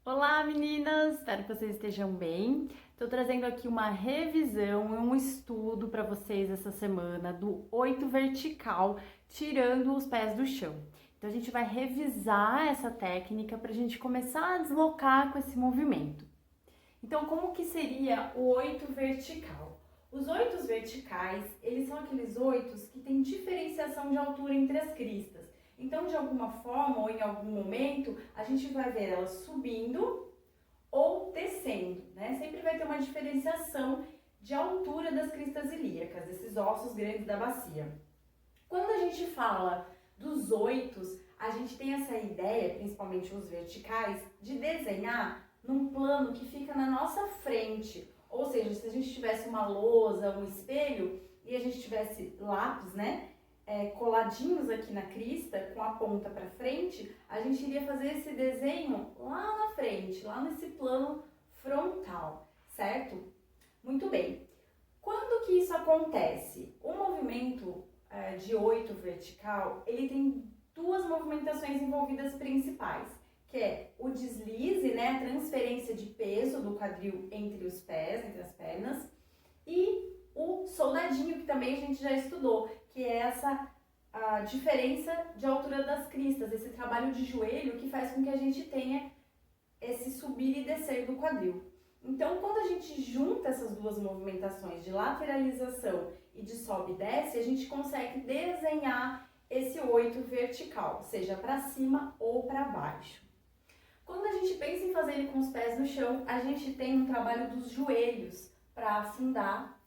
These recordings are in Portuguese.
Olá meninas, espero que vocês estejam bem. Estou trazendo aqui uma revisão e um estudo para vocês essa semana do 8 vertical, tirando os pés do chão. Então a gente vai revisar essa técnica para a gente começar a deslocar com esse movimento. Então como que seria o 8 vertical? Os 8 verticais, eles são aqueles 8 que têm diferenciação de altura entre as cristas. Então, de alguma forma ou em algum momento, a gente vai ver elas subindo ou descendo, né? Sempre vai ter uma diferenciação de altura das cristas ilíacas, desses ossos grandes da bacia. Quando a gente fala dos 8, a gente tem essa ideia, principalmente os verticais, de desenhar num plano que fica na nossa frente. Ou seja, se a gente tivesse uma lousa, um espelho, e a gente tivesse lápis, né? Coladinhos aqui na crista, com a ponta para frente, a gente iria fazer esse desenho lá na frente, lá nesse plano frontal, certo? Muito bem. Quando que isso acontece? O movimento de 8 vertical, ele tem duas movimentações envolvidas principais, que é o deslize, né, a transferência de peso do quadril entre os pés, entre as pernas, e o soldadinho, que também a gente já estudou, que é essa a diferença de altura das cristas, esse trabalho de joelho que faz com que a gente tenha esse subir e descer do quadril. Então, quando a gente junta essas duas movimentações de lateralização e de sobe e desce, a gente consegue desenhar esse 8 vertical, seja para cima ou para baixo. Quando a gente pensa em fazer ele com os pés no chão, a gente tem um trabalho dos joelhos para afundar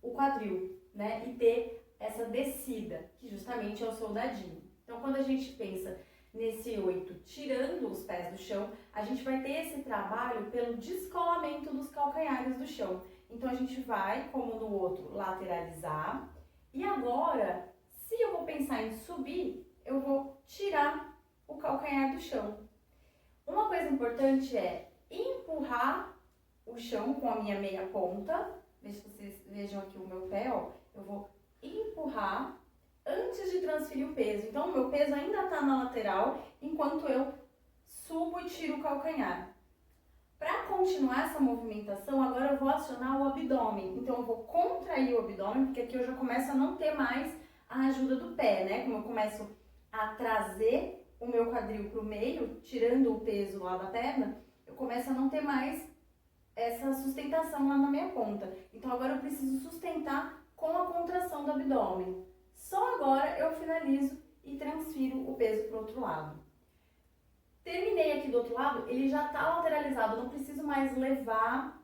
o quadril, né? E ter essa descida, que justamente é o soldadinho. Então, quando a gente pensa nesse 8, tirando os pés do chão, a gente vai ter esse trabalho pelo descolamento dos calcanhares do chão. Então, a gente vai, como no outro, lateralizar. E agora, se eu vou pensar em subir, eu vou tirar o calcanhar do chão. Uma coisa importante é empurrar o chão com a minha meia ponta. Deixa vocês vejam aqui o meu pé, ó. Eu vou empurrar antes de transferir o peso. Então, o meu peso ainda está na lateral, enquanto eu subo e tiro o calcanhar. Para continuar essa movimentação, agora eu vou acionar o abdômen. Então, eu vou contrair o abdômen, porque aqui eu já começo a não ter mais a ajuda do pé, né? Como eu começo a trazer o meu quadril para o meio, tirando o peso lá da perna, eu começo a não ter mais essa sustentação lá na minha ponta. Então, agora eu preciso sustentar com a contração do abdômen. Só agora eu finalizo e transfiro o peso para o outro lado. Terminei aqui do outro lado, ele já está lateralizado, não preciso mais levar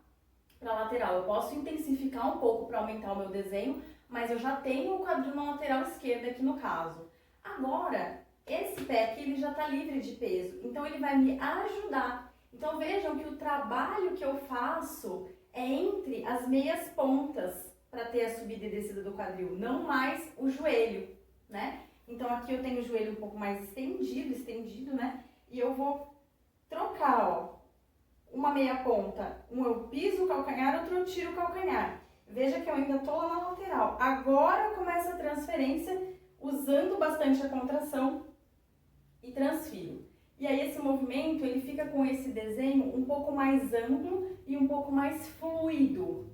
para a lateral. Eu posso intensificar um pouco para aumentar o meu desenho, mas eu já tenho o quadril na lateral esquerda aqui no caso. Agora, esse pé aqui ele já está livre de peso, então ele vai me ajudar. Então vejam que o trabalho que eu faço é entre as meias pontas, para ter a subida e descida do quadril, não mais o joelho, né? Então aqui eu tenho o joelho um pouco mais estendido, né? E eu vou trocar, ó, uma meia ponta, eu piso o calcanhar, outro eu tiro o calcanhar. Veja que eu ainda tô lá na lateral. Agora começa a transferência, usando bastante a contração e transfiro. E aí esse movimento, ele fica com esse desenho um pouco mais amplo e um pouco mais fluido,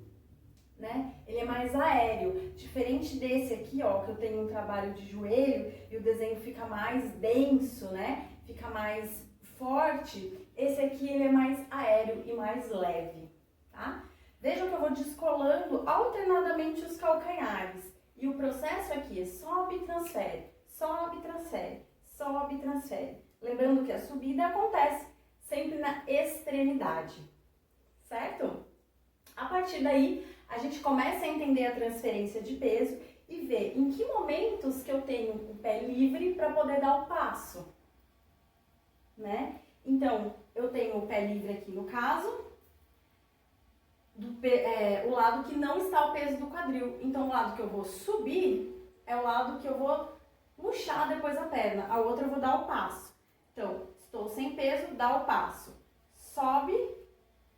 né? Ele é mais aéreo, diferente desse aqui, ó, que eu tenho um trabalho de joelho e o desenho fica mais denso, né? Fica mais forte. Esse aqui ele é mais aéreo e mais leve, tá? Vejam que eu vou descolando alternadamente os calcanhares. E o processo aqui é sobe e transfere, sobe e transfere, sobe e transfere. Lembrando que a subida acontece sempre na extremidade, certo? A partir daí, a gente começa a entender a transferência de peso e ver em que momentos que eu tenho o pé livre para poder dar o passo, né? Então, eu tenho o pé livre aqui no caso, o lado que não está o peso do quadril. Então, o lado que eu vou subir é o lado que eu vou puxar depois a perna, a outra eu vou dar o passo. Então, estou sem peso, dá o passo. Sobe,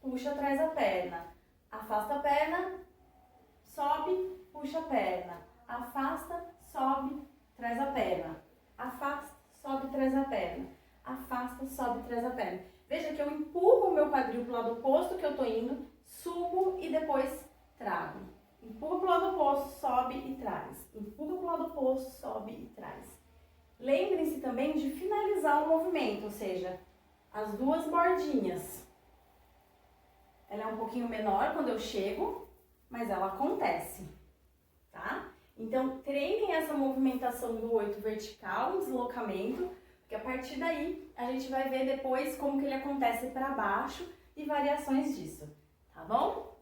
puxa atrás a perna. Afasta a perna, sobe, puxa a perna. Afasta, sobe, traz a perna. Afasta, sobe, traz a perna. afasta, sobe e traz a perna. Veja que eu empurro o meu quadril pro lado oposto que eu tô indo, subo e depois trago. Empurra pro lado oposto, sobe e traz. Empurra pro lado oposto, sobe e traz. Lembrem-se também de finalizar o movimento, ou seja, as duas bordinhas. Ela é um pouquinho menor quando eu chego, mas ela acontece, tá? Então, treinem essa movimentação do 8 vertical, deslocamento, porque a partir daí a gente vai ver depois como que ele acontece para baixo e variações disso, tá bom?